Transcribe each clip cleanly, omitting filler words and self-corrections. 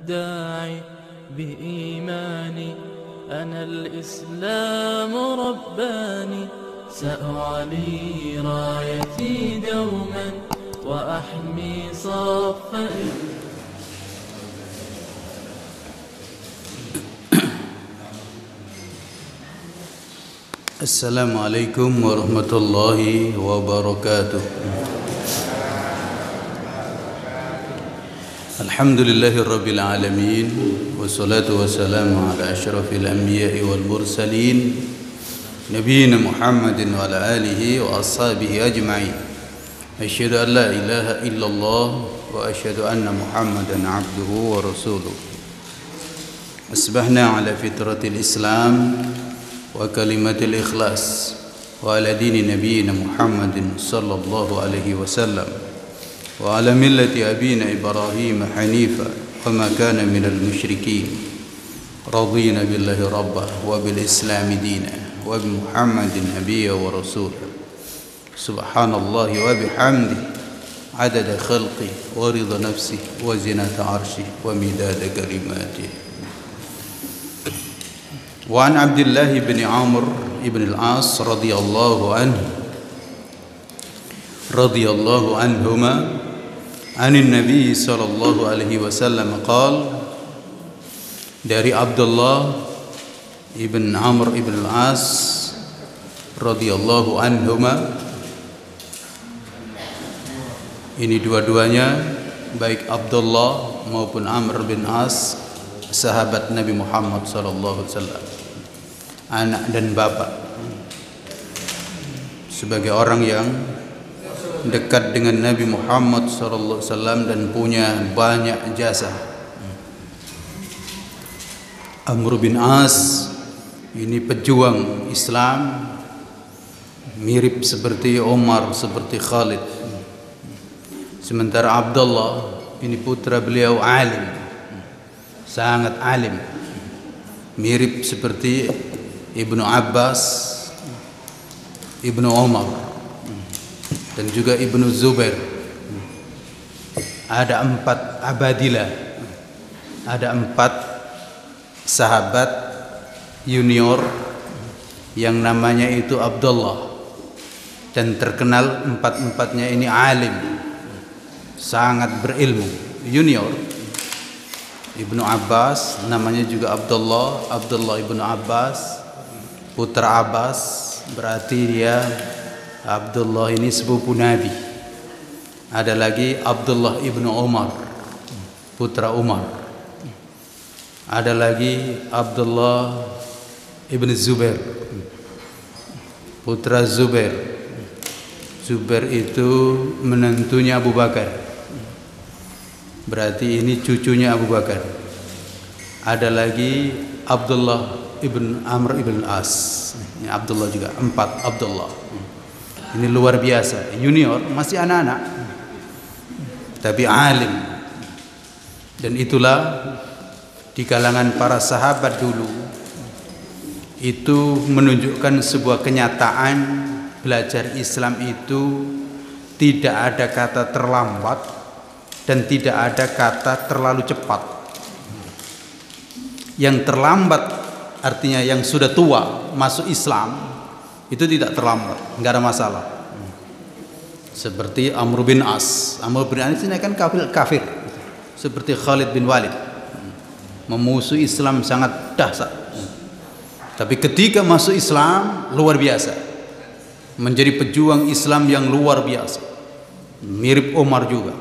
الداعي بإيماني أنا الإسلام رباني سأعلي رايتي دوما وأحمي صف Assalamualaikum warahmatullahi wabarakatuh. Alhamdulillahirabbil alamin wassalatu wassalamu ala asyrafil anbiya'i wal mursalin nabiyina Muhammadin wa ala alihi wa ashabihi ajma'in. Asyhadu an la ilaha illallah wa asyhadu anna Muhammadan 'abduhu wa rasuluh. Asbahna ala fitratil Islam wa kalimatil ikhlas wa ala dini nabiyina Muhammadin sallallahu alaihi wasallam wa ala millati abina Ibrahim hanifa wa ma kana minal musyrikin radina billahi rabbah wa bil islami dina wa bi Muhammadin nabiyya wa rasulah subhanallahi wa bihamdihi adada khalqi wa ridha nafsi wa zinata arshi wa midada kalimatihi. وعن عبد الله بن عمرو بن العاص رضي الله عنهما عن النبي صلى الله عليه وسلم قال dari Abdullah ibn Amr ibn al-As radhiyallahu anhuma, ini dua-duanya baik Abdullah maupun Amr bin As sahabat Nabi Muhammad sallallahu alaihi wasallam, anak dan bapak, sebagai orang yang dekat dengan Nabi Muhammad sallallahu alaihi wasallam dan punya banyak jasa. Amr bin As ini pejuang Islam, mirip seperti Umar, seperti Khalid. Sementara Abdullah ini putra beliau alim, sangat alim, mirip seperti Ibnu Abbas, Ibnu Umar, dan juga Ibnu Zubair. Ada 4 abadilah, ada 4 sahabat junior yang namanya itu Abdullah, dan terkenal 4-4-nya ini alim, sangat berilmu. Junior Ibnu Abbas namanya juga Abdullah Ibnu Abbas, putra Abbas, berarti dia Abdullah ini sepupu Nabi. Ada lagi Abdullah Ibnu Umar, putra Umar. Ada lagi Abdullah Ibnu Zubair, putra Zubair. Zubair itu menantunya Abu Bakar, berarti ini cucunya Abu Bakar. Ada lagi Abdullah ibn Amr ibn As, ini Abdullah juga, 4 Abdullah. Ini luar biasa, junior, masih anak-anak, tapi alim. Dan itulah di kalangan para sahabat dulu, itu menunjukkan sebuah kenyataan belajar Islam itu tidak ada kata terlambat dan tidak ada kata terlalu cepat. Yang terlambat artinya yang sudah tua masuk Islam itu tidak terlambat, nggak ada masalah. Seperti Amr bin As. Amr bin As ini kan kafir, seperti Khalid bin Walid, memusuhi Islam sangat dahsyat. Tapi ketika masuk Islam luar biasa, menjadi pejuang Islam yang luar biasa, mirip Umar juga.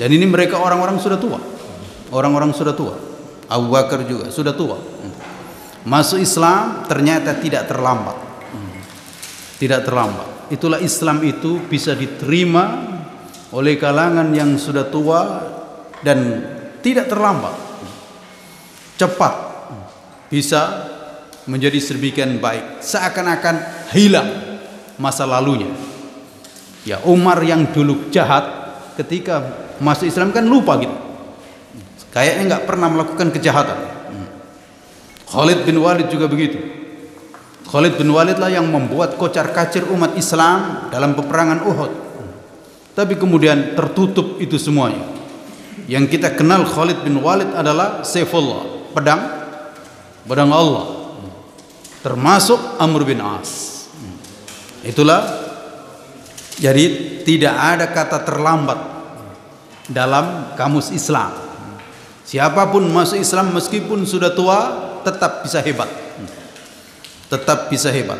Dan ini mereka orang-orang sudah tua, Abu Bakar juga sudah tua. Masuk Islam ternyata tidak terlambat, Itulah Islam itu bisa diterima oleh kalangan yang sudah tua dan tidak terlambat, cepat, bisa menjadi sedemikian baik, seakan-akan hilang masa lalunya. Ya, Umar yang dulu jahat ketika masuk Islam kan lupa gitu, kayaknya nggak pernah melakukan kejahatan. Khalid bin Walid juga begitu. Khalid bin Walid lah yang membuat kocar-kacir umat Islam dalam peperangan Uhud. Tapi kemudian tertutup itu semuanya. Yang kita kenal Khalid bin Walid adalah Saifullah, pedang Allah. Termasuk Amr bin As. Itulah, jadi tidak ada kata terlambat dalam kamus Islam. Siapapun masuk Islam meskipun sudah tua tetap bisa hebat. Tetap bisa hebat.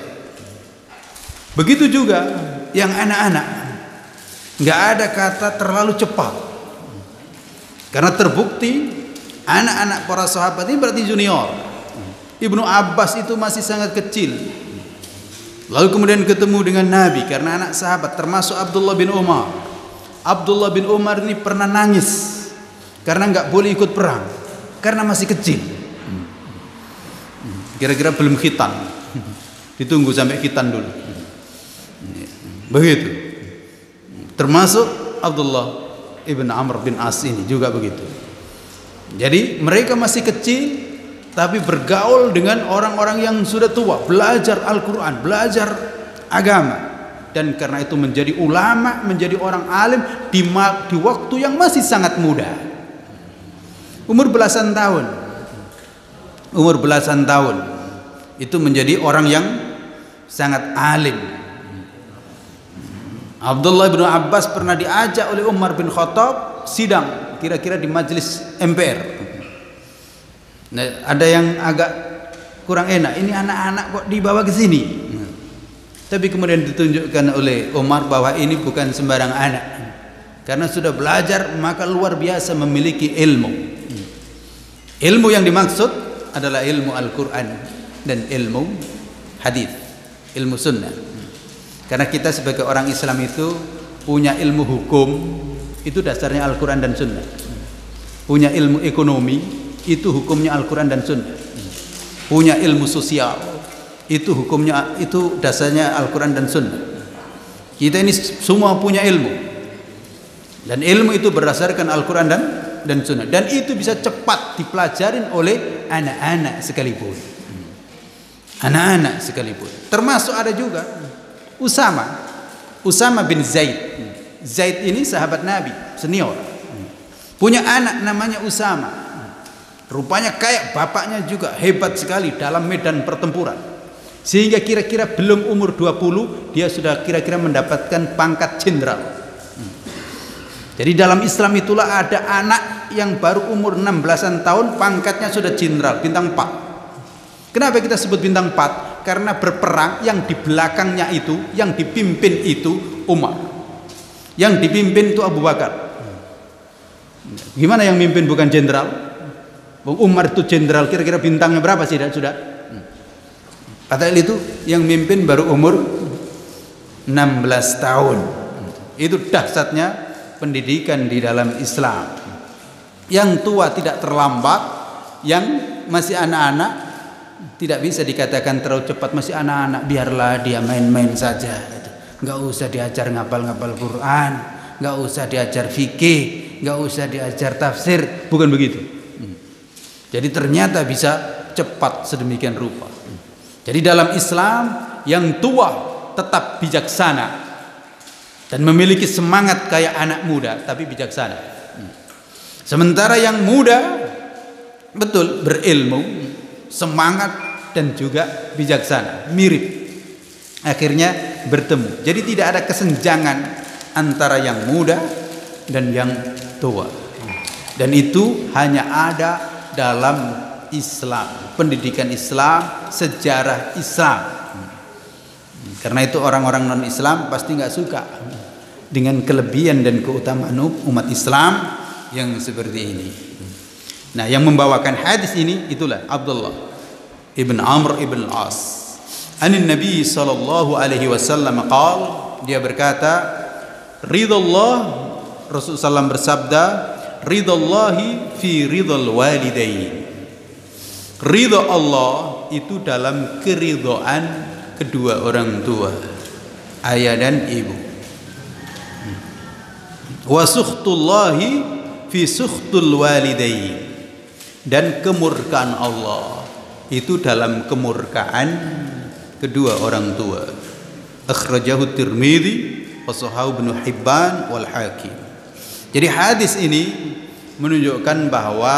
Begitu juga yang anak-anak, nggak ada kata terlalu cepat. Karena terbukti anak-anak para sahabat ini berarti junior. Ibnu Abbas itu masih sangat kecil. Lalu kemudian ketemu dengan Nabi karena anak sahabat, termasuk Abdullah bin Umar. Abdullah bin Umar ini pernah nangis karena nggak boleh ikut perang karena masih kecil. Kira-kira belum khitan. Ditunggu sampai khitan dulu. Begitu. Termasuk Abdullah ibn Amr bin As ini juga begitu. Jadi mereka masih kecil tapi bergaul dengan orang-orang yang sudah tua, belajar Al-Quran, belajar agama, dan karena itu menjadi ulama, menjadi orang alim di waktu yang masih sangat muda. Umur belasan tahun itu menjadi orang yang sangat alim. Abdullah bin Abbas pernah diajak oleh Umar bin Khattab sidang, kira-kira di majelis MPR. Nah, ada yang agak kurang enak, ini anak-anak kok dibawa ke sini. Tapi kemudian ditunjukkan oleh Umar bahwa ini bukan sembarang anak, karena sudah belajar maka luar biasa memiliki ilmu. Ilmu yang dimaksud adalah ilmu Al-Quran dan ilmu hadis, ilmu sunnah. Karena kita sebagai orang Islam itu punya ilmu hukum, itu dasarnya Al-Quran dan sunnah. Punya ilmu ekonomi, itu hukumnya Al-Quran dan sunnah. Punya ilmu sosial, itu hukumnya, itu dasarnya Al-Quran dan sunnah. Kita ini semua punya ilmu, dan ilmu itu berdasarkan Al-Quran dan sunnah, dan itu bisa cepat dipelajarin oleh anak-anak sekalipun. Anak-anak sekalipun. Termasuk ada juga Usama bin Zaid. Zaid ini sahabat Nabi senior, punya anak namanya Usama. Rupanya kayak bapaknya juga, hebat sekali dalam medan pertempuran, sehingga kira-kira belum umur 20 dia sudah kira-kira mendapatkan pangkat jenderal. Jadi dalam Islam itulah ada anak yang baru umur 16-an tahun pangkatnya sudah jenderal, bintang 4. Kenapa kita sebut bintang 4? Karena berperang yang di belakangnya itu, yang dipimpin itu Umar, yang dipimpin itu Abu Bakar. Gimana yang mimpin bukan jenderal? Umar itu jenderal, kira-kira bintangnya berapa sih? Sudah padahal itu yang mimpin baru umur 16 tahun. Itu dahsyatnya pendidikan di dalam Islam. Yang tua tidak terlambat, yang masih anak-anak tidak bisa dikatakan terlalu cepat, masih anak-anak, biarlah dia main-main saja, nggak usah diajar ngapal-ngapal Quran, nggak usah diajar fikih, nggak usah diajar tafsir, bukan begitu. Jadi ternyata bisa cepat sedemikian rupa. Jadi dalam Islam yang tua tetap bijaksana dan memiliki semangat kayak anak muda, tapi bijaksana. Sementara yang muda betul berilmu, semangat, dan juga bijaksana, mirip, akhirnya bertemu. Jadi tidak ada kesenjangan antara yang muda dan yang tua, dan itu hanya ada dalam Islam, pendidikan Islam, sejarah Islam. Karena itu orang-orang non-Islam pasti nggak suka dengan kelebihan dan keutamaan umat Islam yang seperti ini. Nah, yang membawakan hadis ini itulah Abdullah ibn Amr ibn As. Anin Nabi sallallahu alaihi wasallam qaal, dia berkata, ridallah, Rasulullah SAW bersabda, ridallahi fi ridal walidain. Ridha Allah itu dalam keridhaan kedua orang tua, ayah dan ibu. Wa sukhtullahi fi sukhtul walidain, dan kemurkaan Allah itu dalam kemurkaan kedua orang tua. Akhrajahu Tirmidzi wa sahahu Ibnu Hibban wal Hakim. Jadi hadis ini menunjukkan bahwa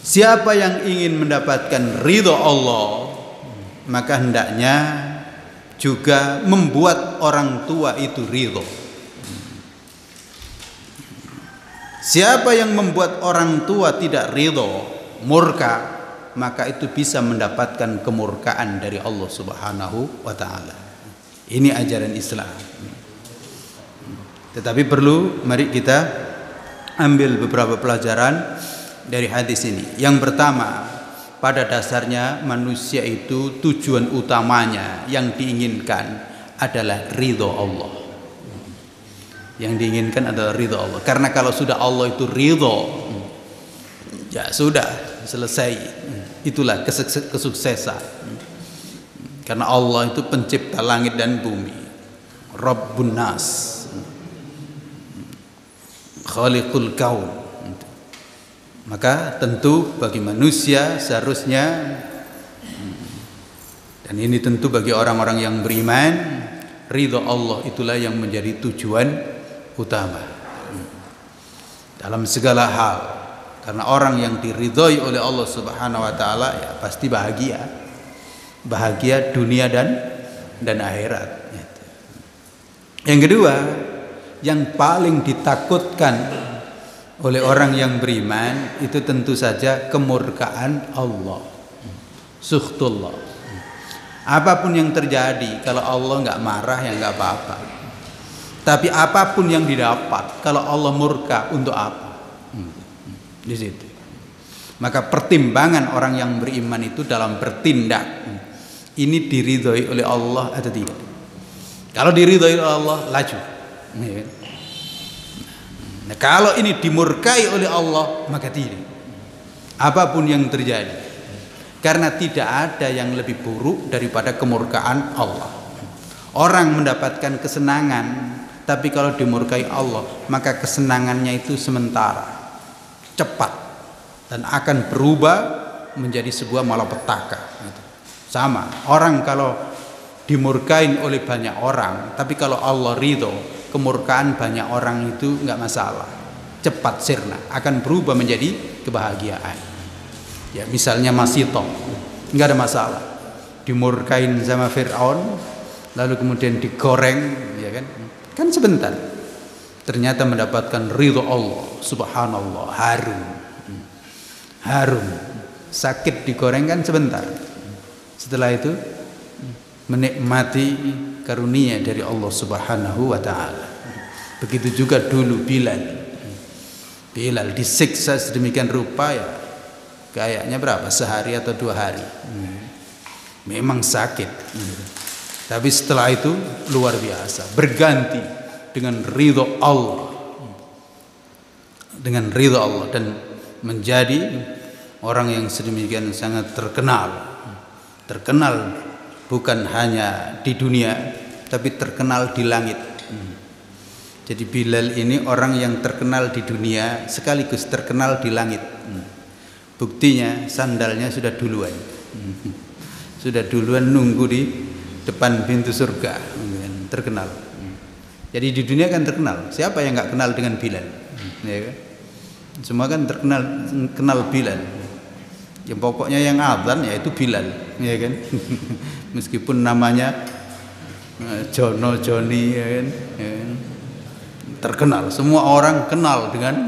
siapa yang ingin mendapatkan ridho Allah, maka hendaknya juga membuat orang tua itu ridho. Siapa yang membuat orang tua tidak ridho, murka, maka itu bisa mendapatkan kemurkaan dari Allah Subhanahu wa ta'ala. Ini ajaran Islam. Tetapi perlu, mari kita ambil beberapa pelajaran dari hadis ini. Yang pertama, pada dasarnya manusia itu tujuan utamanya yang diinginkan adalah ridho Allah. Yang diinginkan adalah ridho Allah. Karena kalau sudah Allah itu ridho, ya sudah selesai. Itulah kesuksesan. Karena Allah itu pencipta langit dan bumi, Rabbun Nas, Khaliqul Kaun. Maka tentu bagi manusia seharusnya, dan ini tentu bagi orang-orang yang beriman, ridho Allah itulah yang menjadi tujuan utama dalam segala hal. Karena orang yang diridhoi oleh Allah Subhanahu wa ta'ala ya pasti bahagia, bahagia dunia dan akhirat. Yang kedua, yang paling ditakutkan oleh orang yang beriman itu tentu saja kemurkaan Allah, sukhtullah. Apapun yang terjadi, kalau Allah nggak marah ya nggak apa-apa. Tapi apapun yang didapat, kalau Allah murka, untuk apa? Di situ. Maka pertimbangan orang yang beriman itu dalam bertindak, ini diridhoi oleh Allah atau tidak? Kalau diridhoi oleh Allah, laju. Nah, kalau ini dimurkai oleh Allah, maka tidak. Apapun yang terjadi, karena tidak ada yang lebih buruk daripada kemurkaan Allah. Orang mendapatkan kesenangan, tapi kalau dimurkai Allah, maka kesenangannya itu sementara, cepat, dan akan berubah menjadi sebuah malapetaka. Sama, orang kalau dimurkain oleh banyak orang, tapi kalau Allah ridho, kemurkaan banyak orang itu nggak masalah, cepat sirna, akan berubah menjadi kebahagiaan. Ya misalnya Masito, nggak ada masalah, dimurkain sama Fir'aun, lalu kemudian digoreng, ya kan sebentar, ternyata mendapatkan ridho Allah, subhanallah, harum, sakit digoreng kan sebentar, setelah itu menikmati karunia dari Allah Subhanahu wa ta'ala. Begitu juga dulu Bilal disiksa sedemikian rupa, ya kayaknya berapa, sehari atau 2 hari, memang sakit, tapi setelah itu luar biasa, berganti dengan ridho Allah, dan menjadi orang yang sedemikian sangat terkenal bukan hanya di dunia, tapi terkenal di langit. Jadi Bilal ini orang yang terkenal di dunia sekaligus terkenal di langit. Buktinya sandalnya sudah duluan nunggu di depan pintu surga, terkenal. Jadi di dunia kan terkenal. Siapa yang nggak kenal dengan Bilal? Ya kan? Semua kan kenal Bilal. Yang pokoknya yang azan yaitu Bilal, ya kan? Meskipun namanya Joni, ya kan? Terkenal. Semua orang kenal dengan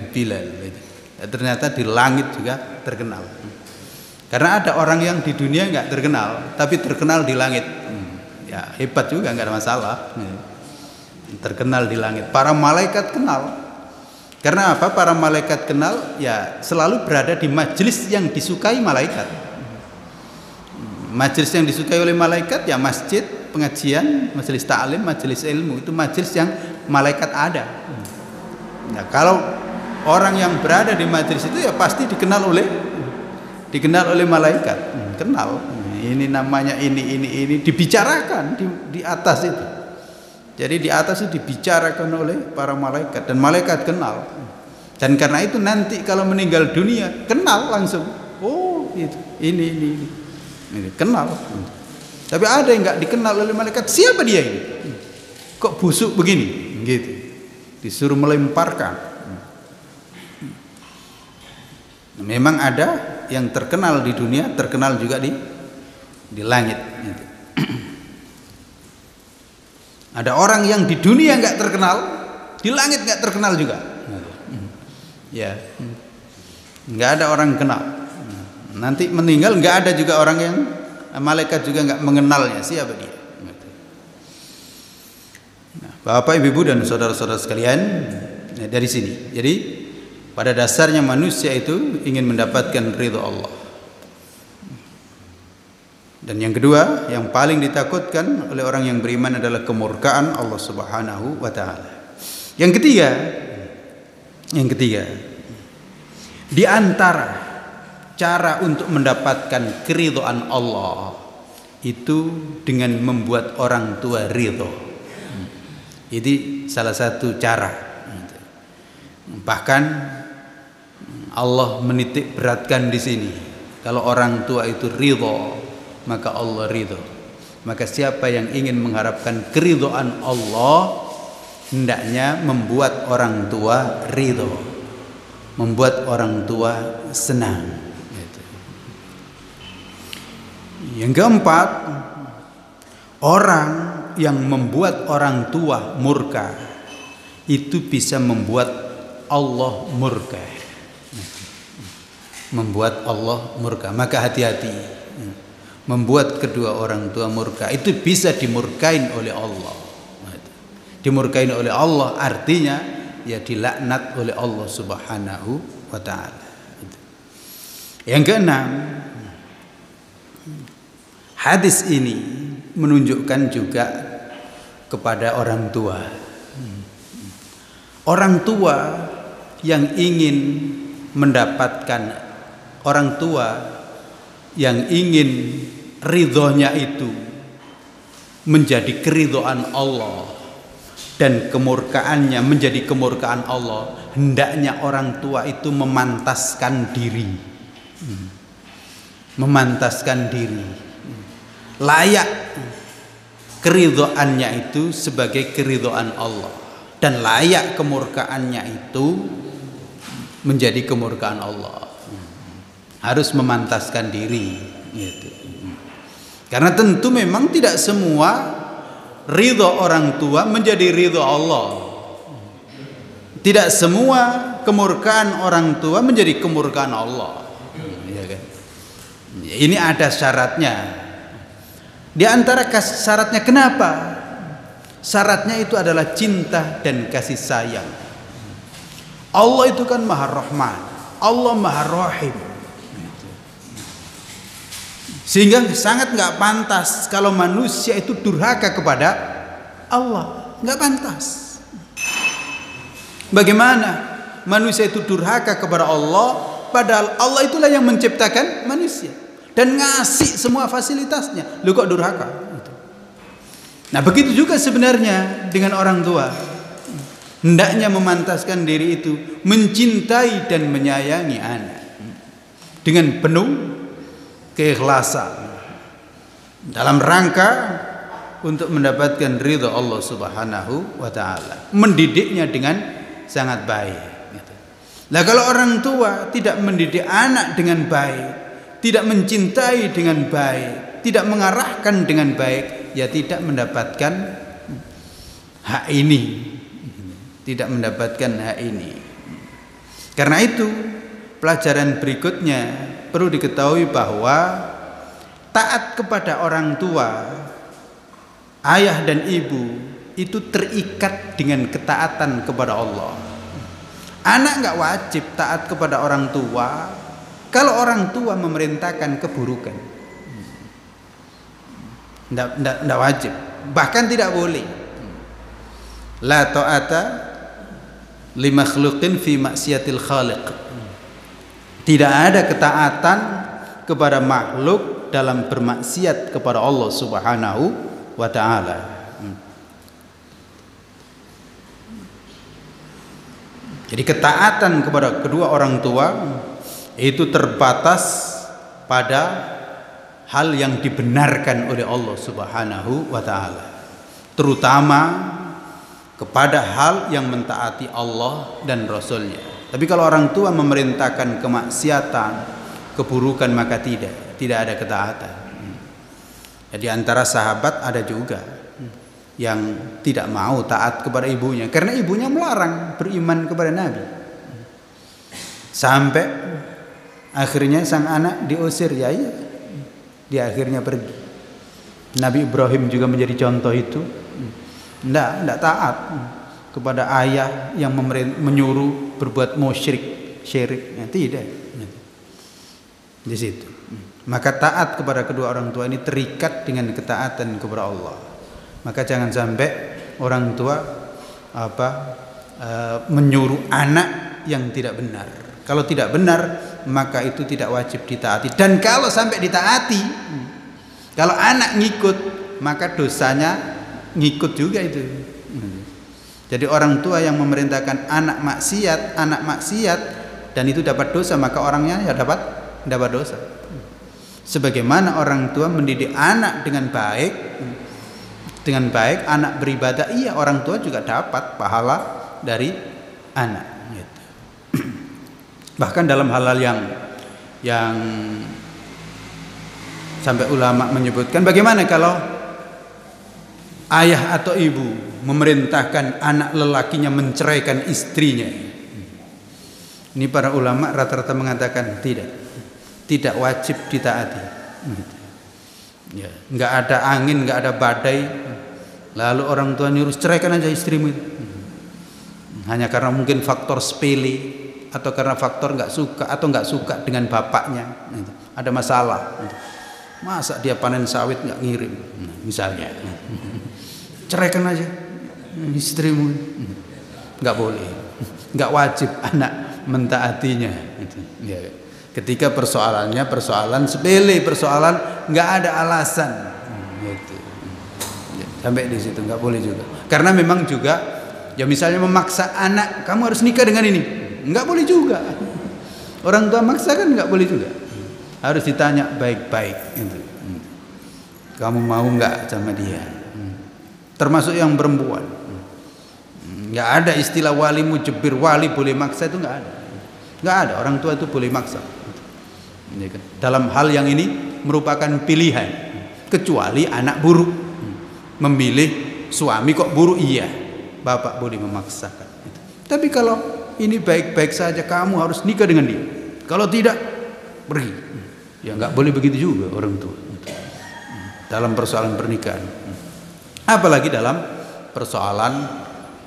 Bilal. Ternyata di langit juga terkenal. Karena ada orang yang di dunia nggak terkenal, tapi terkenal di langit. Ya hebat juga, nggak ada masalah. Terkenal di langit. Para malaikat kenal. Karena apa? Para malaikat kenal, ya selalu berada di majelis yang disukai malaikat. Majelis yang disukai oleh malaikat, ya masjid, pengajian, majelis ta'lim, majelis ilmu, itu majelis yang malaikat ada. Nah, kalau orang yang berada di majelis itu ya pasti dikenal oleh malaikat. Kenal. Ini namanya ini dibicarakan di atas itu. Jadi di atas itu dibicarakan oleh para malaikat, dan malaikat kenal. Dan karena itu nanti kalau meninggal dunia kenal langsung. Oh, itu ini kenal. Tapi ada yang nggak dikenal oleh malaikat. Siapa dia ini? Kok busuk begini? Gitu. Disuruh melemparkan. Memang ada yang terkenal di dunia, terkenal juga di langit. Ada orang yang di dunia nggak terkenal, di langit nggak terkenal juga. Ya, nggak ada orang kenal. Nanti meninggal nggak ada juga orang yang malaikat juga nggak mengenalnya siapa dia. Nah, Bapak, Ibu dan saudara-saudara sekalian, dari sini. Jadi pada dasarnya manusia itu ingin mendapatkan ridha Allah. Dan yang kedua, yang paling ditakutkan oleh orang yang beriman adalah kemurkaan Allah Subhanahu wa taala. Yang ketiga, di antara cara untuk mendapatkan keridhaan Allah itu dengan membuat orang tua ridho. Ini salah satu cara. Bahkan Allah menitik beratkan di sini, kalau orang tua itu ridho, maka Allah ridho. Maka siapa yang ingin mengharapkan keridhaan Allah, hendaknya membuat orang tua ridho, membuat orang tua senang. Yang keempat, orang yang membuat orang tua murka itu bisa membuat Allah murka. Membuat Allah murka. Maka hati-hati. Membuat kedua orang tua murka itu bisa dimurkain oleh Allah. Dimurkain oleh Allah artinya ya dilaknat oleh Allah Subhanahu wa taala. Yang keenam, hadis ini menunjukkan juga kepada orang tua. Orang tua yang ingin mendapatkan, orang tua yang ingin ridhonya itu menjadi keridhaan Allah dan kemurkaannya menjadi kemurkaan Allah, hendaknya orang tua itu memantaskan diri. Memantaskan diri. Layak keridhaannya itu sebagai keridhaan Allah, dan layak kemurkaannya itu menjadi kemurkaan Allah. Harus memantaskan diri gitu. Karena tentu memang tidak semua ridha orang tua menjadi ridha Allah. Tidak semua kemurkaan orang tua menjadi kemurkaan Allah. Ya kan? Ini ada syaratnya. Di antara syaratnya, kenapa? Syaratnya itu adalah cinta dan kasih sayang. Allah itu kan Maha Rahman, Allah Maha Rahim. Sehingga sangat nggak pantas kalau manusia itu durhaka kepada Allah, nggak pantas. Bagaimana manusia itu durhaka kepada Allah, padahal Allah itulah yang menciptakan manusia dan ngasih semua fasilitasnya. Lu kok durhaka? Nah, begitu juga sebenarnya dengan orang tua. Hendaknya memantaskan diri itu mencintai dan menyayangi anak dengan penuh keikhlasan dalam rangka untuk mendapatkan ridha Allah Subhanahu wa taala. Mendidiknya dengan sangat baik. Nah, kalau orang tua tidak mendidik anak dengan baik, tidak mencintai dengan baik, tidak mengarahkan dengan baik, ya tidak mendapatkan hak ini. Tidak mendapatkan hak ini. Karena itu, pelajaran berikutnya perlu diketahui bahwa taat kepada orang tua, ayah dan ibu, itu terikat dengan ketaatan kepada Allah. Anak nggak wajib taat kepada orang tua kalau orang tua memerintahkan keburukan. Nggak wajib, bahkan tidak boleh. La ta'ata li makhluqin fi maksiatil khaliq. Tidak ada ketaatan kepada makhluk dalam bermaksiat kepada Allah Subhanahu wa taala. Jadi ketaatan kepada kedua orang tua itu terbatas pada hal yang dibenarkan oleh Allah Subhanahu wa taala, terutama kepada hal yang mentaati Allah dan Rasul-Nya. Tapi kalau orang tua memerintahkan kemaksiatan, keburukan, maka tidak ada ketaatan. Di antara sahabat ada juga yang tidak mau taat kepada ibunya karena ibunya melarang beriman kepada Nabi. Sampai akhirnya sang anak diusir, ya iya, dia akhirnya pergi. Nabi Ibrahim juga menjadi contoh itu. Tidak taat kepada ayah yang menyuruh berbuat syirik, ya, tidak. Di situ. Maka taat kepada kedua orang tua ini terikat dengan ketaatan kepada Allah. Maka jangan sampai orang tua menyuruh anak yang tidak benar. Kalau tidak benar, maka itu tidak wajib ditaati. Dan kalau sampai ditaati, kalau anak ngikut, maka dosanya ngikut juga itu. Jadi orang tua yang memerintahkan anak maksiat dan itu dapat dosa, maka orangnya ya dapat dosa. Sebagaimana orang tua mendidik anak dengan baik, anak beribadah, iya, orang tua juga dapat pahala dari anak. Gitu. Bahkan dalam hal-hal yang sampai ulama menyebutkan, bagaimana kalau ayah atau ibu memerintahkan anak lelakinya menceraikan istrinya? Ini para ulama rata-rata mengatakan tidak wajib ditaati. Ya, nggak ada angin, nggak ada badai, lalu orang tua nyuruh ceraikan aja istrimu itu. Hanya karena mungkin faktor sepele atau karena faktor nggak suka dengan bapaknya, ada masalah. Masa dia panen sawit nggak ngirim, misalnya. Ceraikan aja istrimu, nggak boleh, nggak wajib anak mentaatinya. Ya. Ketika persoalan sepele, persoalan nggak ada alasan, gitu. Ya, sampai di situ nggak boleh juga. Karena memang juga, ya misalnya memaksa anak, kamu harus nikah dengan ini, nggak boleh juga. Orang tua maksa kan nggak boleh juga. Harus ditanya baik-baik. Gitu. Kamu mau nggak sama dia? Termasuk yang perempuan. Nggak ada istilah wali mujibir, wali boleh maksa, itu nggak ada. Nggak ada, orang tua itu boleh maksa. Dalam hal yang ini merupakan pilihan, kecuali anak buruk memilih suami kok buruk, iya, bapak boleh memaksakan. Tapi kalau ini baik-baik saja, kamu harus nikah dengan dia, kalau tidak pergi, ya nggak boleh begitu juga orang tua dalam persoalan pernikahan, apalagi dalam persoalan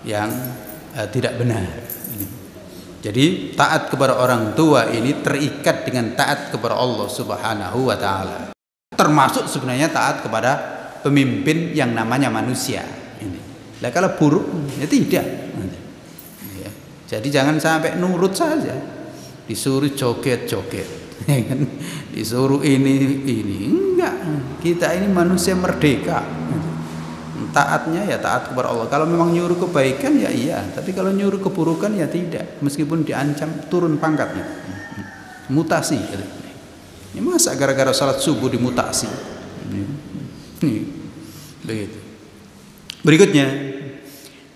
yang tidak benar. Jadi taat kepada orang tua ini terikat dengan taat kepada Allah Subhanahu wa taala. Termasuk sebenarnya taat kepada pemimpin yang namanya manusia ini. Lah kalau buruk ya tidak. Ya. Jadi jangan sampai nurut saja. Disuruh joget-joget, ya kan? Disuruh ini enggak. Kita ini manusia merdeka. Taatnya ya taat kepada Allah. Kalau memang nyuruh kebaikan ya iya, tapi kalau nyuruh keburukan ya tidak, meskipun diancam turun pangkatnya, mutasi. Ini masa gara-gara salat subuh dimutasi? Begitu. Berikutnya,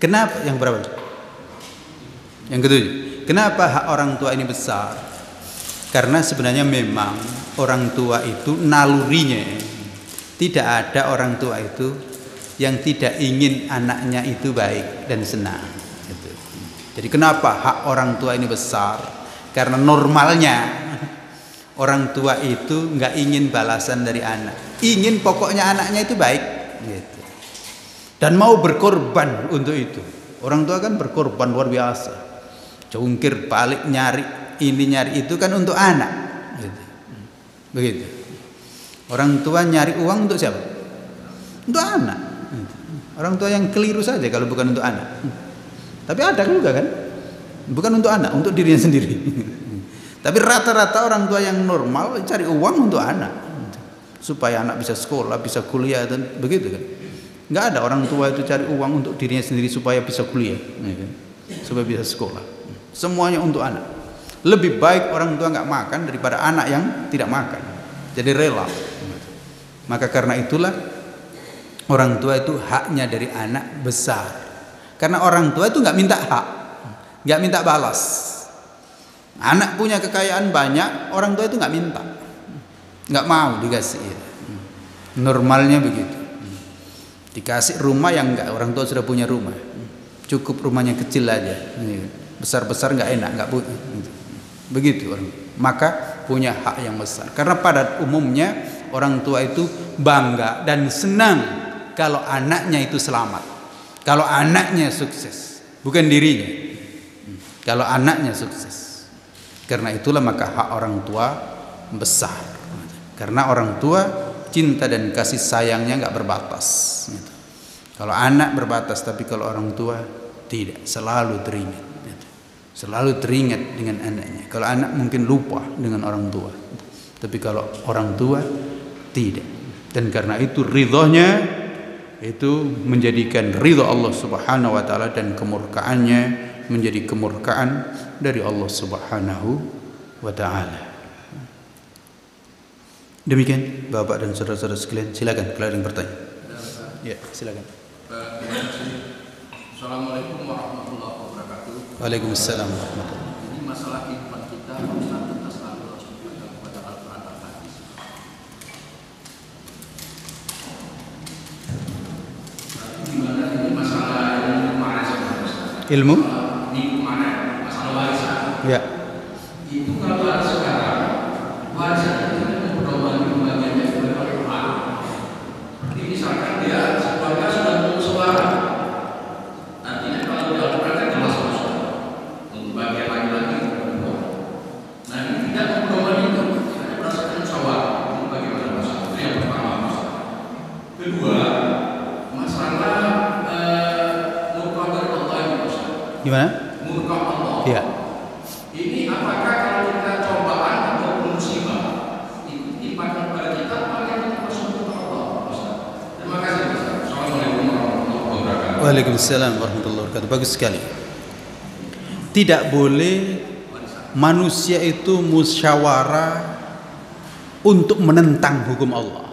kenapa yang berapa? Yang ketujuh. Kenapa hak orang tua ini besar? Karena sebenarnya memang orang tua itu nalurinya, tidak ada orang tua itu yang tidak ingin anaknya itu baik dan senang. Gitu. Jadi kenapa hak orang tua ini besar? Karena normalnya orang tua itu nggak ingin balasan dari anak, ingin pokoknya anaknya itu baik, gitu. Dan mau berkorban untuk itu. Orang tua kan berkorban luar biasa, jungkir balik nyari ini nyari itu kan untuk anak, gitu. Begitu. Orang tua nyari uang untuk siapa? Untuk anak. Orang tua yang keliru saja kalau bukan untuk anak. Tapi ada juga kan, bukan untuk anak, untuk dirinya sendiri. Tapi rata-rata orang tua yang normal cari uang untuk anak, supaya anak bisa sekolah, bisa kuliah, dan begitu kan. Nggak ada orang tua itu cari uang untuk dirinya sendiri supaya bisa kuliah, supaya bisa sekolah. Semuanya untuk anak. Lebih baik orang tua nggak makan daripada anak yang tidak makan. Jadi rela. Maka karena itulah orang tua itu haknya dari anak besar. Karena orang tua itu nggak minta hak, nggak minta balas. Anak punya kekayaan banyak, orang tua itu nggak minta, nggak mau dikasih. Normalnya begitu. Dikasih rumah yang enggak, orang tua sudah punya rumah, cukup rumahnya kecil aja, besar-besar nggak enak, nggak begitu orang. Maka punya hak yang besar. Karena pada umumnya orang tua itu bangga dan senang kalau anaknya itu selamat, kalau anaknya sukses, bukan dirinya. Kalau anaknya sukses. Karena itulah maka hak orang tua besar. Karena orang tua cinta dan kasih sayangnya nggak berbatas. Kalau anak berbatas, tapi kalau orang tua tidak, selalu teringat. Selalu teringat dengan anaknya. Kalau anak mungkin lupa dengan orang tua, tapi kalau orang tua tidak. Dan karena itu ridhonya itu menjadikan ridho Allah Subhanahu wa taala, dan kemurkaannya menjadi kemurkaan dari Allah Subhanahu wa taala. Demikian Bapak dan saudara-saudara sekalian, silakan kalau ada yang bertanya. Ya, silakan. Assalamualaikum warahmatullahi wabarakatuh. Waalaikumsalam warahmatullahi wabarakatuh. Ini masalah kehidupan kita, Ustaz, kita selalu harus berpegang kepada Al-Quran dan Hadis. Gimana ini masalah ilmu mana sih? Ilmu? Ilmu mana? Masalah warisan. Ya. Itu kalau ada sekarang warisan itu kan berdoa di bagiannya kepada Al-Quran. Jadi misalkan dia keluarga sudah bersuara. Nantinya kalau dia Al-Quran kan jelas masuk. Untuk bagian laki-laki perempuan. Nah ini tidak berdoa itu. Ada berdasarkan musyawarah. Itu bagaimana masalah? Itu yang pertama masalah. Kedua, masalah murka dari Allah itu Ustaz. Gimana? Murka Allah. Iya. Ini apakah kalau kita cobaan atau musibah itu timpakan kepada kita, apakah kita masuk ke Allah? Ustaz. Terima kasih Ustaz. Assalamualaikum warahmatullahi wabarakatuh. Waalaikumsalam warahmatullahi wabarakatuh. Bagus sekali. Tidak boleh manusia itu musyawarah untuk menentang hukum Allah.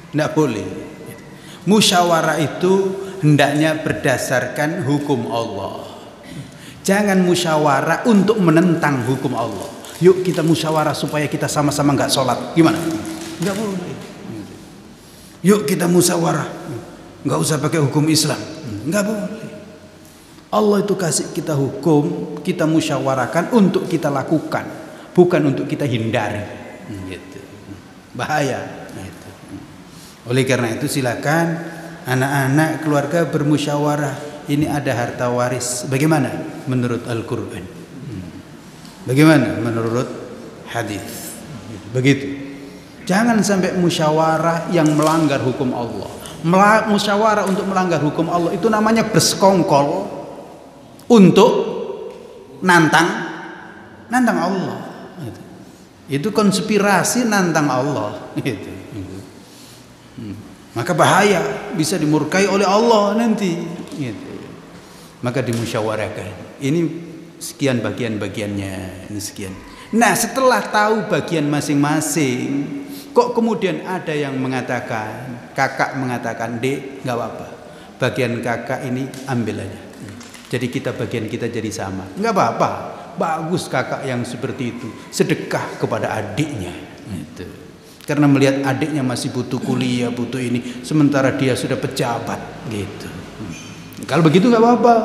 Tidak boleh. Musyawarah itu hendaknya berdasarkan hukum Allah. Jangan musyawarah untuk menentang hukum Allah. Yuk kita musyawarah supaya kita sama-sama nggak sholat. Gimana? Nggak boleh. Yuk kita musyawarah, nggak usah pakai hukum Islam. Nggak boleh. Allah itu kasih kita hukum, kita musyawarahkan untuk kita lakukan, bukan untuk kita hindari. Gitu. Bahaya. Gitu. Oleh karena itu silakan anak-anak keluarga bermusyawarah. Ini ada harta waris. Bagaimana menurut Al-Quran? Bagaimana menurut hadis? Begitu. Jangan sampai musyawarah yang melanggar hukum Allah. Musyawarah untuk melanggar hukum Allah itu namanya bersekongkol untuk nantang Allah. Itu konspirasi nantang Allah. Gitu. Maka bahaya, bisa dimurkai oleh Allah nanti. Gitu. Maka dimusyawarahkan. Ini sekian bagian-bagiannya, ini sekian. Nah, setelah tahu bagian masing-masing, kok kemudian ada yang mengatakan, kakak mengatakan, "Dek, nggak apa-apa. Bagian kakak ini ambil aja. Jadi bagian kita jadi sama." Nggak apa-apa. Bagus kakak yang seperti itu, sedekah kepada adiknya. Gitu. Karena melihat adiknya masih butuh kuliah, butuh ini, sementara dia sudah pejabat, gitu. Kalau begitu nggak apa-apa.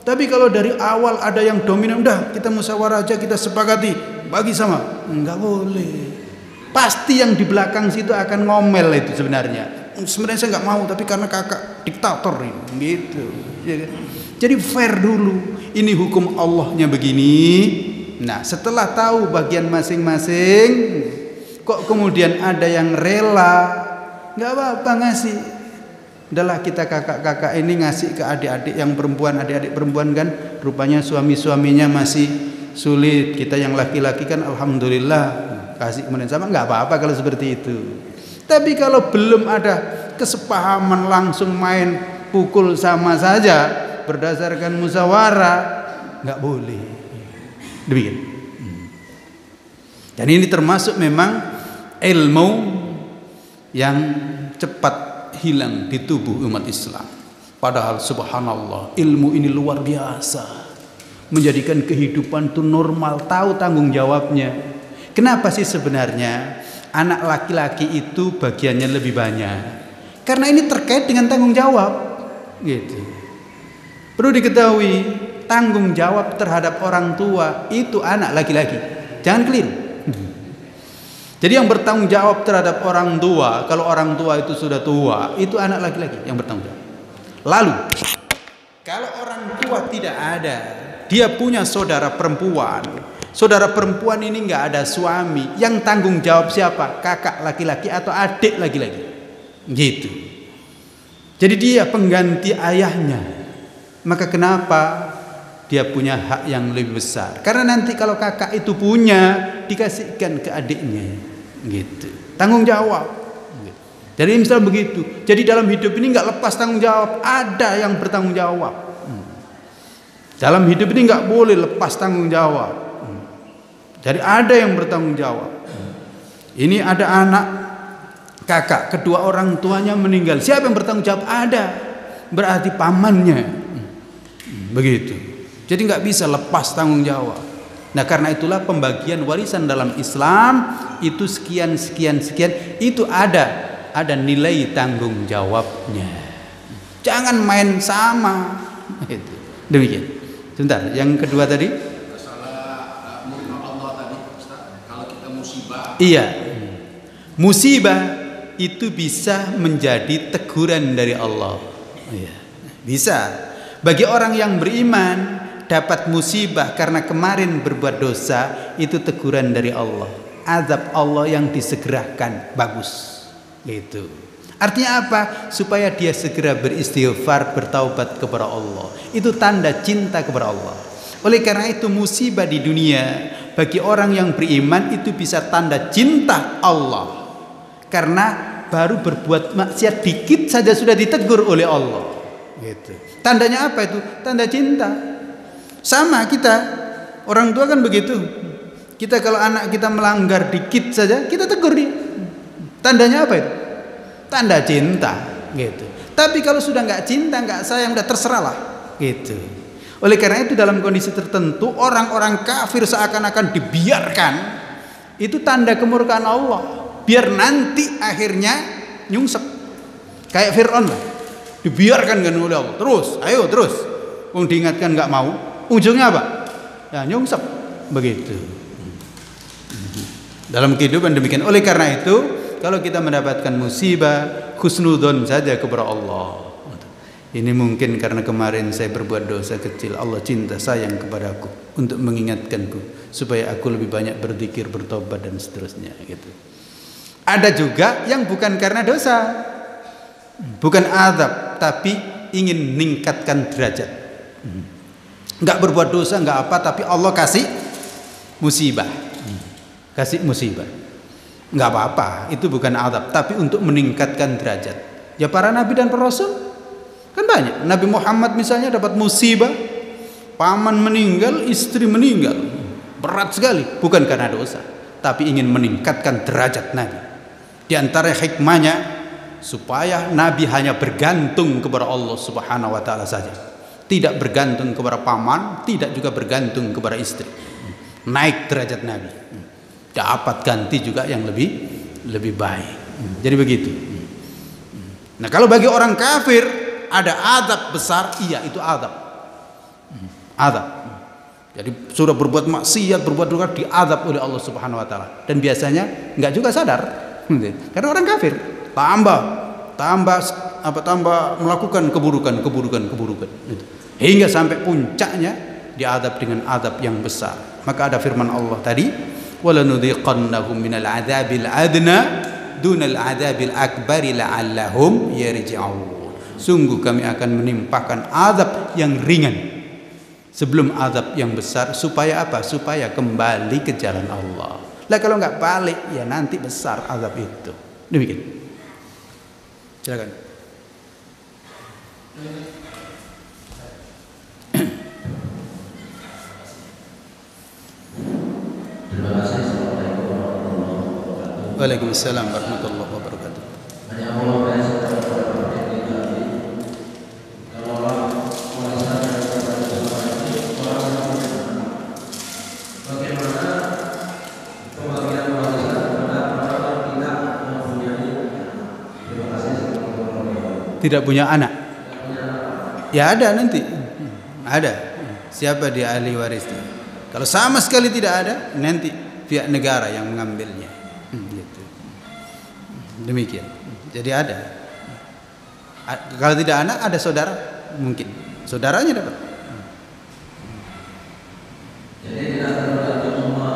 Tapi kalau dari awal ada yang dominan, udah kita musyawarah aja, kita sepakati bagi sama, nggak boleh. Pasti yang di belakang situ akan ngomel itu sebenarnya. Sebenarnya saya nggak mau, tapi karena kakak diktator ini, gitu. Jadi fair dulu. Ini hukum Allahnya begini. Nah, setelah tahu bagian masing-masing, kok kemudian ada yang rela, nggak apa-apa ngasih. Udahlah kita kakak-kakak ini ngasih ke adik-adik yang perempuan, adik-adik perempuan kan rupanya suami-suaminya masih sulit. Kita yang laki-laki kan alhamdulillah kasih kemudian sama, nggak apa-apa kalau seperti itu. Tapi kalau belum ada kesepahaman langsung main pukul sama saja berdasarkan musyawarah, nggak boleh. Demikian. Dan ini termasuk memang ilmu yang cepat hilang di tubuh umat Islam. Padahal subhanallah ilmu ini luar biasa. menjadikan kehidupan itu normal, tahu tanggung jawabnya. Kenapa sih sebenarnya anak laki-laki itu bagiannya lebih banyak? Karena ini terkait dengan tanggung jawab, gitu. Perlu diketahui, tanggung jawab terhadap orang tua itu anak laki-laki. Jangan keliru. Jadi yang bertanggung jawab terhadap orang tua, kalau orang tua itu sudah tua, itu anak laki-laki yang bertanggung jawab. Lalu, kalau orang tua tidak ada, dia punya saudara perempuan. Saudara perempuan ini nggak ada suami, yang tanggung jawab siapa? Kakak laki-laki atau adik laki-laki? Gitu. Jadi dia pengganti ayahnya. Maka kenapa dia punya hak yang lebih besar? Karena nanti kalau kakak itu punya, dikasihkan ke adiknya, gitu. Tanggung jawab. Jadi misal begitu. Jadi dalam hidup ini nggak lepas tanggung jawab. Ada yang bertanggung jawab. Dalam hidup ini nggak boleh lepas tanggung jawab. Jadi ada yang bertanggung jawab. Ini ada anak kakak, kedua orang tuanya meninggal. Siapa yang bertanggung jawab? Ada. Berarti pamannya. Begitu. Jadi nggak bisa lepas tanggung jawab. Nah karena itulah pembagian warisan dalam Islam itu sekian itu ada nilai tanggung jawabnya. Jangan main sama. Itu. Demikian. Sebentar. Yang kedua tadi. Masalah murka Allah tadi, Ustaz. Kalau kita musibah. Iya. Musibah itu bisa menjadi teguran dari Allah. Iya. Bisa. Bagi orang yang beriman dapat musibah karena kemarin berbuat dosa, itu teguran dari Allah. Azab Allah yang disegerakan, bagus. Gitu. Artinya apa? Supaya dia segera beristighfar, bertaubat kepada Allah. Itu tanda cinta kepada Allah. Oleh karena itu musibah di dunia bagi orang yang beriman itu bisa tanda cinta Allah. Karena baru berbuat maksiat dikit saja sudah ditegur oleh Allah. Gitu. Tandanya apa itu? Tanda cinta. Sama kita, orang tua kan begitu. Kita kalau anak kita melanggar dikit saja, kita tegur dia. Tandanya apa itu? Tanda cinta, gitu. Tapi kalau sudah nggak cinta, nggak sayang, udah terserahlah, gitu. Oleh karena itu dalam kondisi tertentu orang-orang kafir seakan-akan dibiarkan, itu tanda kemurkaan Allah. Biar nanti akhirnya nyungsep, kayak Fir'aun lah. Dibiarkan kan oleh Allah. Terus, ayo terus. Diingatkan nggak mau, ujungnya apa? Ya nyungsep, begitu. Dalam kehidupan demikian. Oleh karena itu, kalau kita mendapatkan musibah, husnudzon saja kepada Allah. Ini mungkin karena kemarin saya berbuat dosa kecil, Allah cinta sayang kepadaku untuk mengingatkanku supaya aku lebih banyak berzikir, bertobat dan seterusnya, gitu. Ada juga yang bukan karena dosa, bukan azab, tapi ingin meningkatkan derajat. Enggak berbuat dosa, enggak apa, tapi Allah kasih musibah. Kasih musibah. Enggak apa-apa, itu bukan azab, tapi untuk meningkatkan derajat. Ya para nabi dan para rasul kan banyak. Nabi Muhammad misalnya dapat musibah, paman meninggal, istri meninggal. Berat sekali, bukan karena dosa, tapi ingin meningkatkan derajat nabi. Di antara hikmahnya supaya Nabi hanya bergantung kepada Allah Subhanahu wa taala saja. Tidak bergantung kepada paman, tidak juga bergantung kepada istri. Naik derajat Nabi. Dapat ganti juga yang lebih baik. Jadi begitu. Nah, kalau bagi orang kafir ada azab besar, iya itu azab. Azab. Jadi sudah berbuat maksiat, berbuat dosa, diazab oleh Allah Subhanahu wa taala. Dan biasanya enggak juga sadar. Karena orang kafir tambah melakukan keburukan hingga sampai puncaknya diadab dengan adab yang besar. Maka ada firman Allah tadi, walanudhiqannahum minal adzabil adna dunal adzabil akbari la'allahum yarji'un. Sungguh kami akan menimpakan azab yang ringan sebelum azab yang besar, supaya apa? Supaya kembali ke jalan Allah. Lah kalau nggak balik ya nanti besar azab itu. Demikian. Silakan. Terima kasih. Assalamualaikum warahmatullahi wabarakatuh. Waalaikumsalam warahmatullahi wabarakatuh. Kalau tidak punya anak. Ya ada nanti. Ada. Siapa dia ahli warisnya? Kalau sama sekali tidak ada, nanti pihak negara yang mengambilnya. Gitu. Demikian. Jadi ada. Kalau tidak anak, ada saudara, mungkin saudaranya dapat. Jadi tidak tergantung semua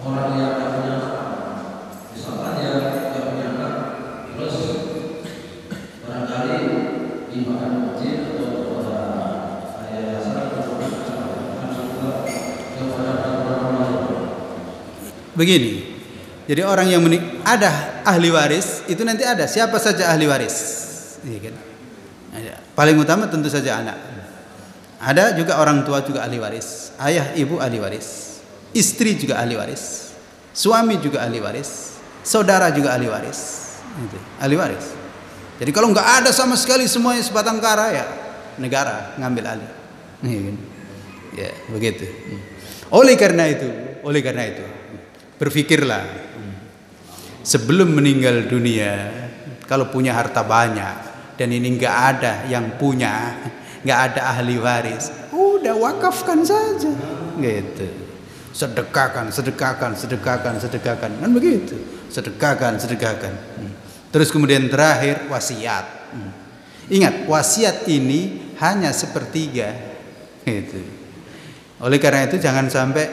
orang yang tidak punya anak. Misalkan yang tidak punya anak, terus barangkali ibadah masjid atau kepada yayasan atau kepada orang lain. Begini. Jadi orang yang ada ahli waris itu nanti ada siapa saja ahli waris, iya kan? Paling utama tentu saja anak. Ada juga orang tua juga ahli waris, ayah ibu ahli waris, istri juga ahli waris, suami juga ahli waris, saudara juga ahli waris, itu, ahli waris. Jadi kalau nggak ada sama sekali semuanya sebatang kara ya negara ngambil alih, iya kan? Ya begitu. Oleh karena itu berpikirlah. Sebelum meninggal dunia, kalau punya harta banyak dan ini nggak ada yang punya, nggak ada ahli waris, udah wakafkan saja, gitu. Sedekahkan, kan begitu. Sedekahkan. Terus kemudian terakhir wasiat. Ingat, wasiat ini hanya sepertiga, gitu. Oleh karena itu jangan sampai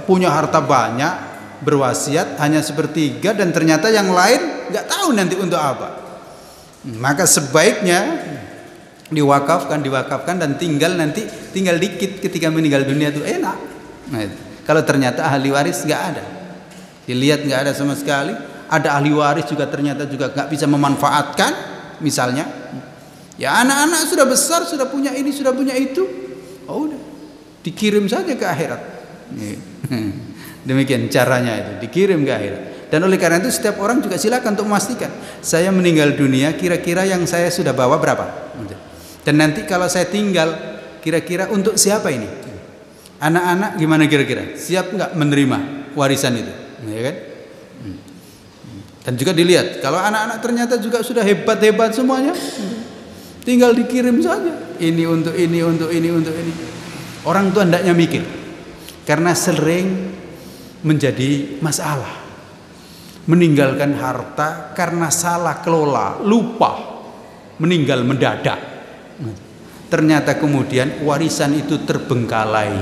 punya harta banyak berwasiat hanya sepertiga dan ternyata yang lain nggak tahu nanti untuk apa. Maka sebaiknya diwakafkan dan tinggal dikit ketika meninggal dunia itu enak. Nah, itu. Kalau ternyata ahli waris nggak ada, dilihat nggak ada sama sekali, ada ahli waris juga ternyata juga nggak bisa memanfaatkan, misalnya, ya anak-anak sudah besar, sudah punya ini, sudah punya itu, oh udah dikirim saja ke akhirat. Demikian caranya itu, dikirim ke akhirat. Dan oleh karena itu setiap orang juga silakan untuk memastikan saya meninggal dunia kira-kira yang saya sudah bawa berapa. Dan nanti kalau saya tinggal kira-kira untuk siapa ini? Anak-anak gimana kira-kira? Siap nggak menerima warisan itu? Ya kan? Dan juga dilihat kalau anak-anak ternyata juga sudah hebat-hebat semuanya, tinggal dikirim saja. Ini untuk ini. Orang tua hendaknya mikir karena sering menjadi masalah meninggalkan harta karena salah kelola, lupa, meninggal mendadak. Ternyata kemudian warisan itu terbengkalai,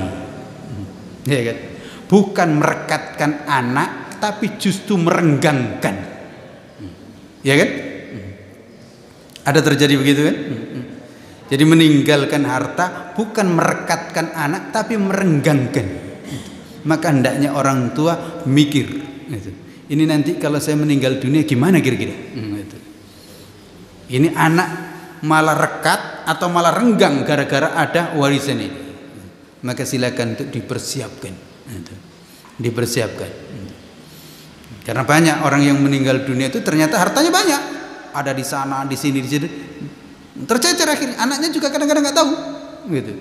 ya kan? Bukan merekatkan anak, tapi justru merenggangkan, ya kan? Ada terjadi begitu kan? Jadi meninggalkan harta bukan merekatkan anak, tapi merenggangkan. Maka hendaknya orang tua mikir, ini nanti kalau saya meninggal dunia gimana kira-kira? Ini anak malah rekat atau malah renggang gara-gara ada warisan ini. Maka silakan untuk dipersiapkan. Karena banyak orang yang meninggal dunia itu ternyata hartanya banyak, ada di sana, di sini, tercecer akhirnya. Anaknya juga kadang-kadang nggak tahu, gitu.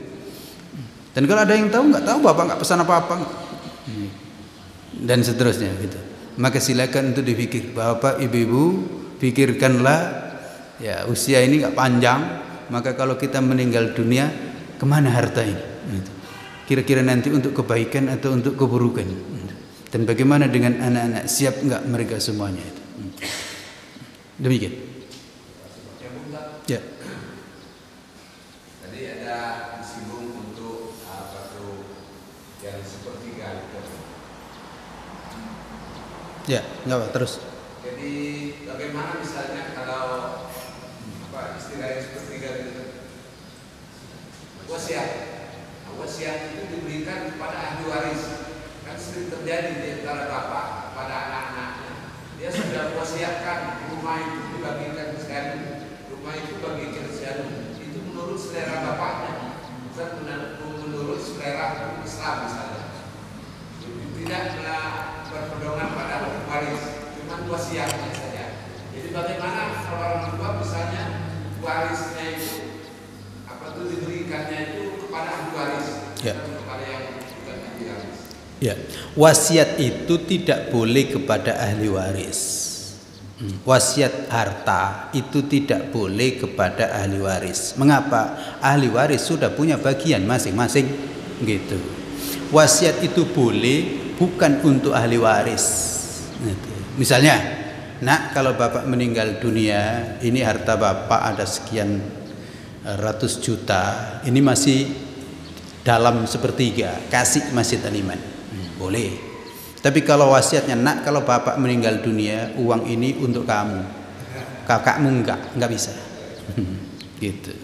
Dan kalau ada yang tahu nggak tahu, bapak nggak pesan apa-apa, dan seterusnya, gitu. Maka silakan untuk dipikir, bapak, ibu-ibu, pikirkanlah, ya usia ini nggak panjang, maka kalau kita meninggal dunia, kemana harta ini? Gitu. Kira-kira nanti untuk kebaikan atau untuk keburukan? Dan bagaimana dengan anak-anak, siap nggak mereka semuanya itu? Demikian. Ya. Tadi ada disinggung untuk satu yang sepertiga itu. Ya, nggak apa, terus. Jadi bagaimana misalnya kalau istilah yang sepertiga itu wasiat. Wasiat itu diberikan kepada ahli waris. Kan sering terjadi di antara bapak pada anak-anaknya. Dia sudah wasiatkan rumah itu dibagikan ke sekalian, rumah itu bagikan ke sekalian. Itu menurut selera bapaknya, bukan menurut selera Islam misalnya. Tidak berpedoman pada waris, cuma wasiatnya saja. Jadi bagaimana kalau orang tua misalnya warisnya itu diberikannya itu kepada ahli waris, ya. Kepada yang bukan ahli waris. Ya, wasiat itu tidak boleh kepada ahli waris. wasiat harta itu tidak boleh kepada ahli waris. Mengapa? Ahli waris sudah punya bagian masing-masing gitu. Wasiat itu boleh bukan untuk ahli waris gitu. Misalnya, nak, kalau bapak meninggal dunia, ini harta bapak ada sekian ratus juta, ini masih dalam sepertiga, kasih Masjid Al-Iman. Boleh. Tapi kalau wasiatnya, nak, kalau bapak meninggal dunia, uang ini untuk kamu, kakakmu enggak bisa. Gitu.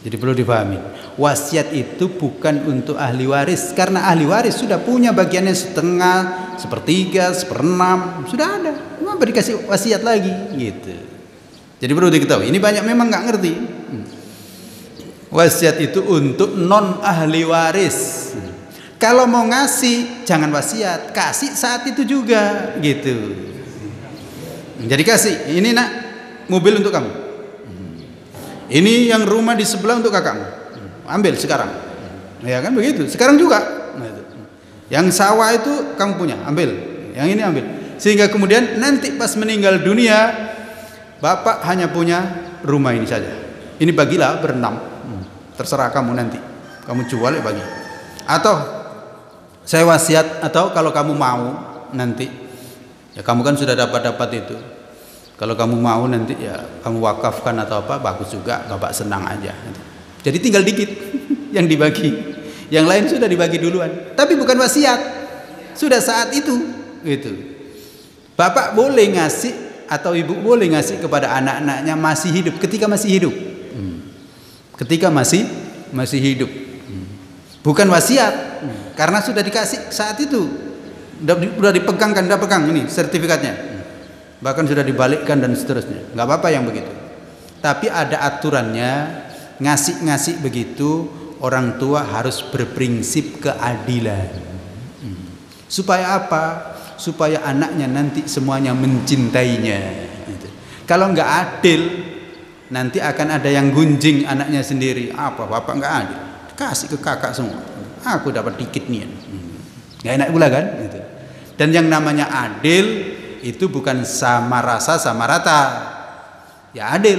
Jadi perlu dipahami, wasiat itu bukan untuk ahli waris, karena ahli waris sudah punya bagiannya setengah, sepertiga, seperenam, sudah ada. Kenapa dikasih wasiat lagi? Gitu. Jadi perlu diketahui. Ini banyak memang nggak ngerti. Wasiat itu untuk non ahli waris. Kalau mau ngasih, jangan wasiat, kasih saat itu juga, gitu. Jadi kasih, ini nak, mobil untuk kamu. Ini yang rumah di sebelah untuk kakakmu. Ambil sekarang. Ya kan begitu. Sekarang juga. Yang sawah itu kamu punya, ambil. Yang ini ambil. Sehingga kemudian nanti pas meninggal dunia, bapak hanya punya rumah ini saja. Ini bagilah berenam. Terserah kamu nanti. Kamu jual ya bagi. Atau saya wasiat, atau kalau kamu mau nanti, ya kamu kan sudah dapat itu. Kalau kamu mau nanti ya kamu wakafkan atau apa, bagus juga, bapak senang aja. Jadi tinggal dikit yang dibagi, yang lain sudah dibagi duluan. Tapi bukan wasiat, sudah saat itu, gitu. Bapak boleh ngasih atau ibu boleh ngasih kepada anak-anaknya masih hidup, ketika masih hidup, ketika masih hidup. Bukan wasiat, karena sudah dikasih saat itu, sudah dipegangkan, sudah pegang ini sertifikatnya, bahkan sudah dibalikkan dan seterusnya. Nggak apa-apa yang begitu. Tapi ada aturannya, ngasih begitu, orang tua harus berprinsip keadilan. Supaya apa? Supaya anaknya nanti semuanya mencintainya. Kalau nggak adil, nanti akan ada yang gunjing anaknya sendiri. Apa bapak nggak adil? Kasih ke kakak semua, aku dapat dikit nih, nggak enak pula kan? Dan yang namanya adil itu bukan sama rasa sama rata, ya adil.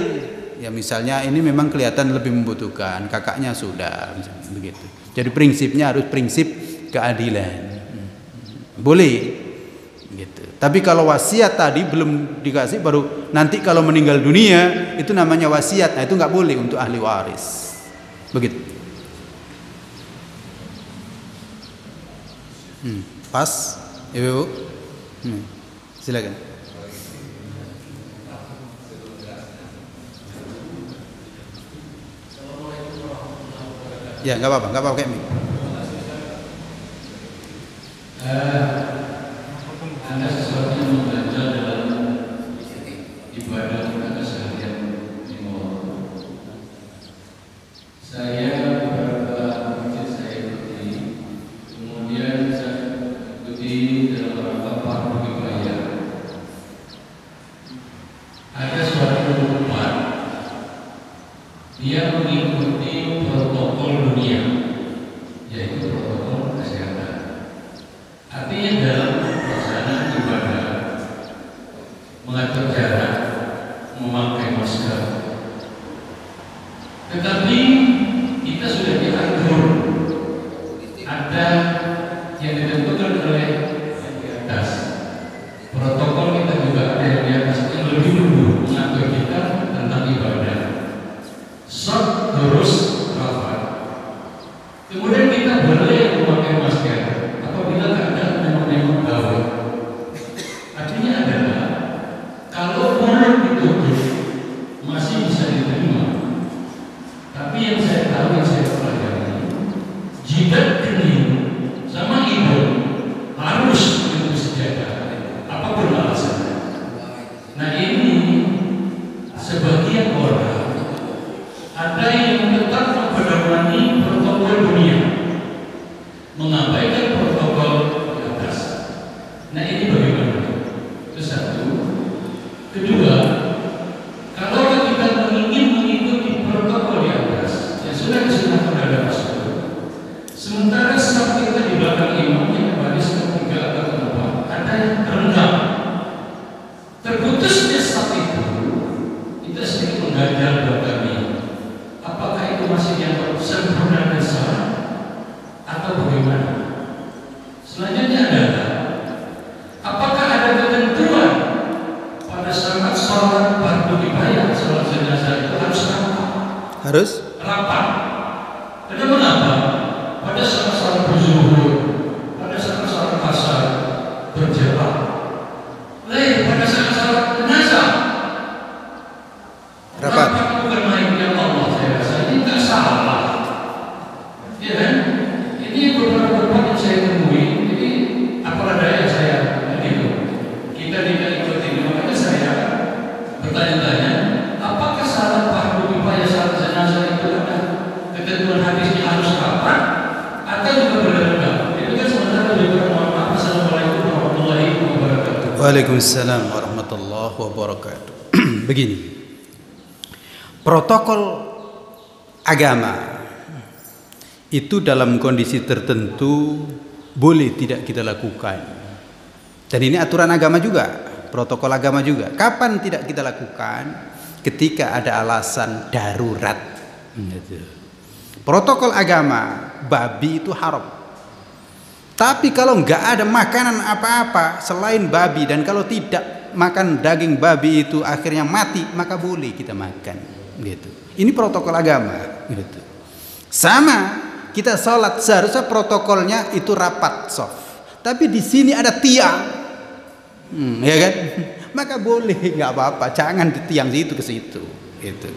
Ya misalnya ini memang kelihatan lebih membutuhkan, kakaknya sudah begitu. Jadi prinsipnya harus prinsip keadilan, boleh gitu. Tapi kalau wasiat tadi belum dikasih, baru nanti kalau meninggal dunia itu namanya wasiat, nah itu nggak boleh untuk ahli waris, begitu. Pas, ibu, silakan. Ya, nggak apa-apa kayak ini. Ada sesuatu yang mengganjal dalam ibadah kita seharian di Mawar. Saya beberapa masjid saya ikuti, kemudian saya ikuti dalam rangka fardu kifayah. Ada suatu umat dia mengikuti protokol dunia, yaitu protokol kesehatan. Artinya dalam pelaksanaan ibadah, mengatur jarak, memakai masker. Tetapi kita sudah diatur, ada yang ditentukan oleh yang di atas. Protokol kita juga ada yang di atas yang lebih dulu mengatur kita tentang ibadah. Shot terus rafat. Kemudian kita boleh memakai masker apabila keadaan memang gawat. Artinya adalah kalau mulut ditutup masih bisa diterima. Tapi yang saya tahu, yang saya pelajari, jidat kening sama hidung harus itu sejajar, apapun alasannya. Nah ini sebagian orang ada yang tetap memperdomani protokol dunia, mengabaikan protokol di atas. Nah ini bagaimana? Itu satu. Kedua, kalau kita ingin mengikuti protokol di atas yang sudah disunahkan oleh Rasul, sementara saat kita di belakang imam yang baris ketiga atau keempat ada yang terendam, terputus Waalaikumsalam warahmatullahi wabarakatuh. Begini, protokol agama itu dalam kondisi tertentu boleh tidak kita lakukan. Dan ini aturan agama juga, protokol agama juga. Kapan tidak kita lakukan? Ketika ada alasan darurat. Protokol agama, babi itu haram. Tapi kalau nggak ada makanan apa-apa selain babi, dan kalau tidak makan daging babi itu akhirnya mati, maka boleh kita makan. Gitu. Ini protokol agama. Gitu. Sama, kita sholat seharusnya protokolnya itu rapat soft. Tapi di sini ada tiang, ya kan? Maka boleh, nggak apa-apa. Jangan di tiang situ ke situ. Gitu.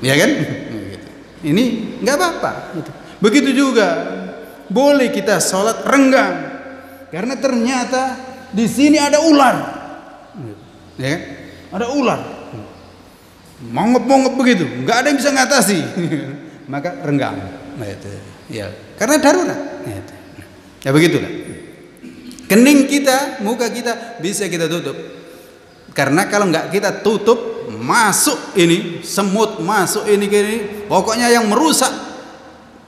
Ya kan? Gitu. Ini nggak apa-apa. Gitu. Begitu juga. Boleh kita sholat renggang karena ternyata di sini ada ular, ya, ada ular, mongop-mongop begitu, nggak ada yang bisa ngatasi, maka renggang, ya, karena darurat, ya begitulah. Kening kita, muka kita bisa kita tutup, karena kalau nggak kita tutup masuk ini semut, masuk ini, pokoknya yang merusak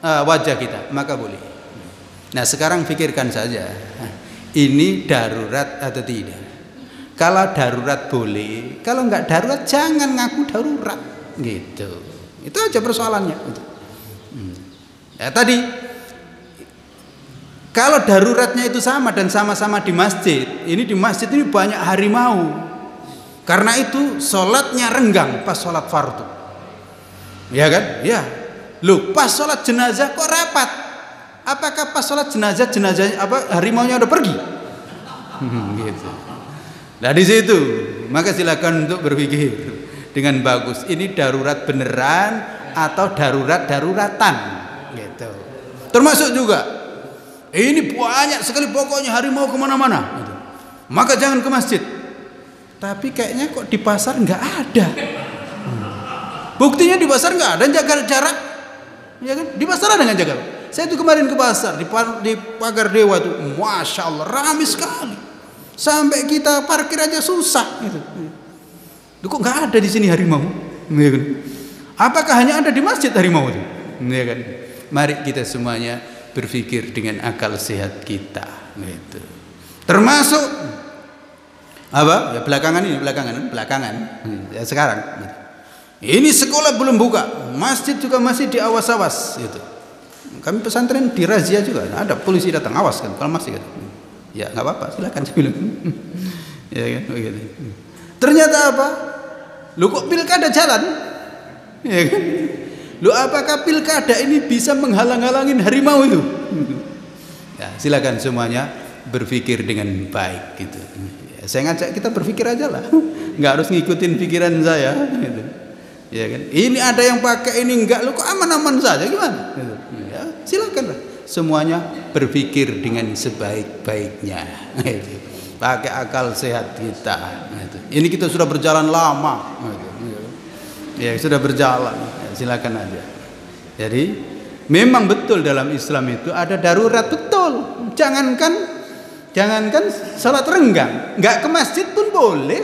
wajah kita, maka boleh. Nah sekarang pikirkan saja, ini darurat atau tidak? Kalau darurat boleh, kalau nggak darurat jangan ngaku darurat, gitu. Itu aja persoalannya. Ya tadi, kalau daruratnya itu sama dan sama-sama di masjid, ini di masjid ini banyak harimau, karena itu sholatnya renggang pas sholat fardu, ya kan? Ya, loh pas sholat jenazah kok rapat? Apakah pas sholat jenazahnya harimaunya udah pergi? Gitu. Nah di situ maka silakan untuk berpikir dengan bagus. Ini darurat beneran atau daruratan? Gitu. Termasuk juga ini banyak sekali pokoknya harimau kemana-mana. Gitu. Maka jangan ke masjid. Tapi kayaknya kok di pasar nggak ada. Buktinya di pasar nggak ada jaga jarak. Ya kan? Di pasar ada nggak jaga? Saya tuh kemarin ke pasar di Pagar Dewa tuh, masya Allah ramai sekali, sampai kita parkir aja susah. Gitu. Kok nggak ada di sini harimau? Ya kan? Apakah hanya ada di masjid harimau itu? Ya kan? Mari kita semuanya berpikir dengan akal sehat kita. Gitu. Termasuk apa? Ya belakangan. Ya sekarang. Ini sekolah belum buka, masjid juga masih diawas-awas. Gitu. Kami pesantren dirazia juga, ada polisi datang awas kan kalau masih kan. Ya nggak apa-apa, silakan saya bilang. Ya kan begitu. Ternyata apa? Lu kok pilkada jalan? Ya kan? Lu apakah pilkada ini bisa menghalang-halangin harimau itu? Ya, silakan semuanya berpikir dengan baik gitu. Ya, saya ngajak kita berpikir aja lah. Nggak harus ngikutin pikiran saya gitu. Ya kan? Ini ada yang pakai ini enggak, lu kok aman-aman saja gimana? Gitu. Ya, silakanlah semuanya berpikir dengan sebaik-baiknya. Gitu. Pakai akal sehat kita. Gitu. Ini kita sudah berjalan lama. Gitu. Ya sudah berjalan. Ya, silakan aja. Jadi memang betul dalam Islam itu ada darurat betul. Jangankan salat renggang, nggak ke masjid pun boleh.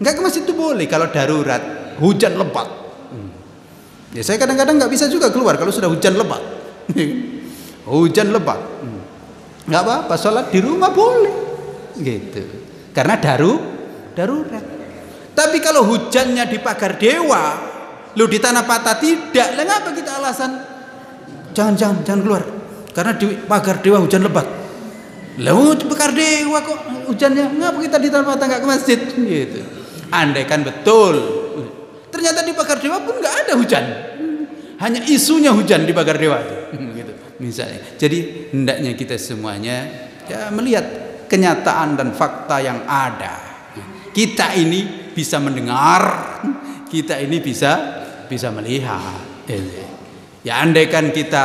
Nggak ke masjid itu boleh kalau darurat. Hujan lebat. Ya saya kadang-kadang nggak bisa juga keluar kalau sudah hujan lebat. Hujan lebat. Nggak apa-apa, sholat di rumah boleh. Gitu. Karena darurat. Tapi kalau hujannya di Pagar Dewa, lu di Tanah Patah tidak, ngapa kita alasan? Jangan keluar. Karena di Pagar Dewa hujan lebat. Lalu di Pagar Dewa kok hujannya, ngapa kita di Tanah Patah nggak ke masjid? Gitu. Andaikan betul. Ternyata di Pagar Dewa pun nggak ada hujan, hanya isunya hujan di Pagar Dewa, gitu, misalnya. Jadi hendaknya kita semuanya ya melihat kenyataan dan fakta yang ada. Kita ini bisa mendengar, kita ini bisa melihat. Ya andaikan kita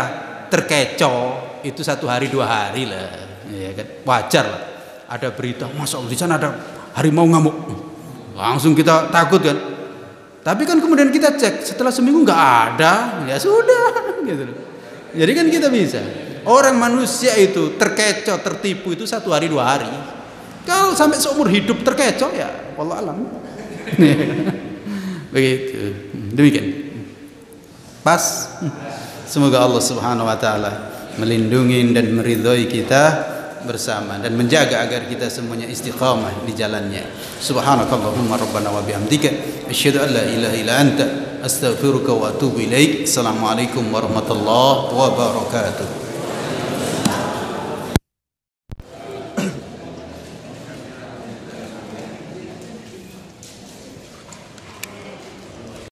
terkecoh itu 1 hari 2 hari lah, ya kan? Wajar lah. Ada berita, masa di sana ada harimau ngamuk, langsung kita takut kan. Tapi kan kemudian kita cek setelah seminggu nggak ada, ya sudah, gitu. Jadi kan kita bisa. Orang manusia itu terkecoh, tertipu itu 1 hari 2 hari. Kalau sampai seumur hidup terkecoh ya wallah alam. Begitu. Demikian. Pas. Semoga Allah Subhanahu wa taala melindungi dan meridhai kita bersama dan menjaga agar kita semuanya istiqamah di jalannya. Subhanakallahumma rabbana wa bihamdika asyhadu an la ilaha illa anta astaghfiruka wa atubu ilaik. Assalamualaikum warahmatullahi wabarakatuh.